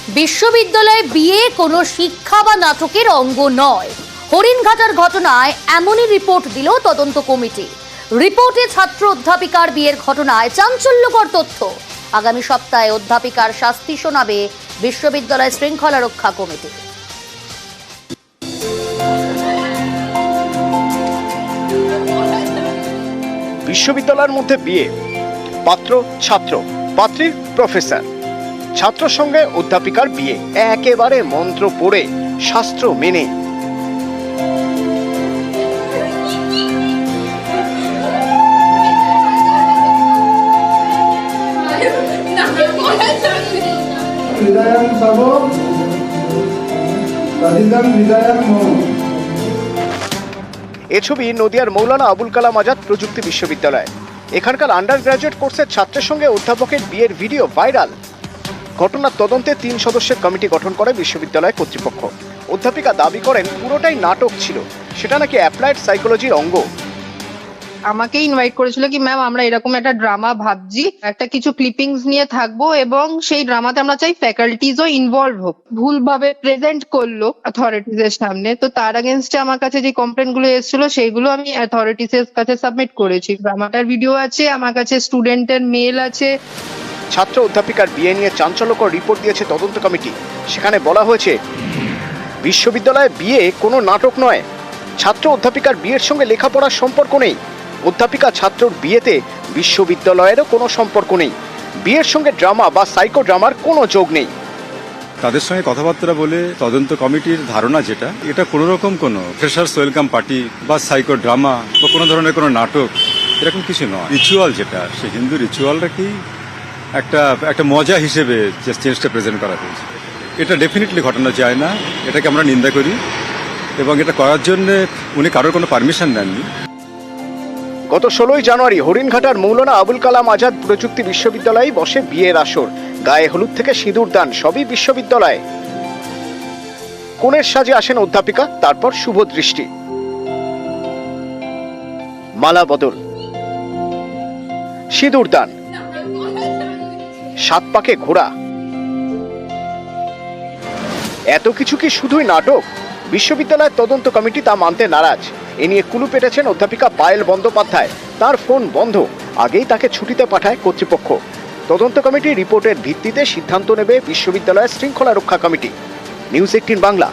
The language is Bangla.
বিশ্ববিদ্যালয়ে বিয়ে কোনো শিক্ষা বা নাটকের অঙ্গ নয়। হরিণঘাটার ঘটনায় এমনই রিপোর্ট দিল তদন্ত কমিটি। রিপোর্টে ছাত্র অধ্যাপিকার বিয়ের ঘটনায় চাঞ্চল্যকর তথ্য। আগামী সপ্তাহে অধ্যাপিকার শাস্তি শোনাবে বিশ্ববিদ্যালয় শৃঙ্খলা রক্ষা কমিটি। বিশ্ববিদ্যালয়ের মধ্যে বিয়ে, পাত্র ছাত্র, পাত্রীর প্রফেসর, ছাত্র সঙ্গে অধ্যাপিকার বিয়ে, একেবারে মন্ত্র পড়ে শাস্ত্র মেনে। এ ছবি নদিয়ার মৌলানা আবুল কালাম আজাদ প্রযুক্তি বিশ্ববিদ্যালয়। এখানকার আন্ডার গ্রাজুয়েট কোর্সের ছাত্রের সঙ্গে অধ্যাপকের বিয়ের ভিডিও ভাইরাল। ঘটনার তদন্তে 3 সদস্যের কমিটি গঠন করে বিশ্ববিদ্যালয় কর্তৃপক্ষ। অধ্যাপিকা দাবি করেন পুরোটাই নাটক ছিল, সেটা নাকি অ্যাপ্লাইড সাইকোলজির অঙ্গ। আমাকে ইনভাইট করেছিল কি ম্যাম আমরা এরকম একটা ড্রামা ভাবছি, একটা কিছু ক্লিপিংস নিয়ে থাকবো এবং সেই ড্রামাতে আমরা চাই ফ্যাকাল্টিজও ইনভলভ হোক। ভুলভাবে প্রেজেন্ট করলো অথরিটিজ এর সামনে, তো তার এগেইনস্টে আমার কাছে যে কমপ্লেন গুলো এসেছিল সেইগুলো আমি অথরিটিজ এর কাছে সাবমিট করেছি। ড্রামাটার ভিডিও আছে আমার কাছে, স্টুডেন্টের মেল আছে। ছাত্র অধ্যাপিকার বিয়ে নিয়ে চাঞ্চল্যকর রিপোর্ট দিয়েছে তদন্ত কমিটি। সেখানে বলা হয়েছে বিশ্ববিদ্যালয়ে বিয়ে কোনো নাটক নয়। ছাত্র অধ্যাপিকার বিয়ের সঙ্গে লেখাপড়ার সম্পর্ক নেই। অধ্যাপিকা ছাত্রর বিয়েতে বিশ্ববিদ্যালয়েরও কোনো সম্পর্ক নেই। বিয়ের সঙ্গে ড্রামা বা সাইকো ড্রামার কোনো যোগ নেই। তাদের সঙ্গে কথাবার্তা বলে তদন্ত কমিটির ধারণা যেটা, এটা কোনো রকম কোনো ফ্রেশার্স ওয়েলকাম পার্টি বা সাইকো ড্রামা বা কোনো ধরনের কোনো নাটক এরকম কিছু নয়। রিচুয়াল যেটা, সে হিন্দু রিচুয়ালটাকেই একটা মজা হিসেবে যে চেঞ্জটা প্রেজেন্ট করা হয়েছে, এটা ডেফিনেটলি ঘটানো যায় না। এটাকে আমরা নিন্দা করি এবং এটা করার জন্য উনি কারোর কোনো পারমিশন নেননি। গত 16ই জানুয়ারি হরিণঘাটার মৌলানা আবুল কালাম আজাদ প্রযুক্তি বিশ্ববিদ্যালয়ে বসে বিয়ের আসর। গায়ে হলুদ থেকে সিঁদুর দান, সবই বিশ্ববিদ্যালয়ে। কনের সাজে আসেন অধ্যাপিকা, তারপর শুভ দৃষ্টি, মালা বদল, সিঁদুর দান, 7 পাকে ঘোড়া। এত কিছু কি শুধুই নাটক? বিশ্ববিদ্যালয়ের তদন্ত কমিটি তা মানতে নারাজ। এ নিয়ে কুলু পেটেছেন অধ্যাপিকা পায়েল বন্দ্যোপাধ্যায়। তার ফোন বন্ধ, আগেই তাকে ছুটিতে পাঠায় কর্তৃপক্ষ। তদন্ত কমিটির রিপোর্টের ভিত্তিতে সিদ্ধান্ত নেবে বিশ্ববিদ্যালয়ের শৃঙ্খলা রক্ষা কমিটি। নিউজ 18 বাংলা।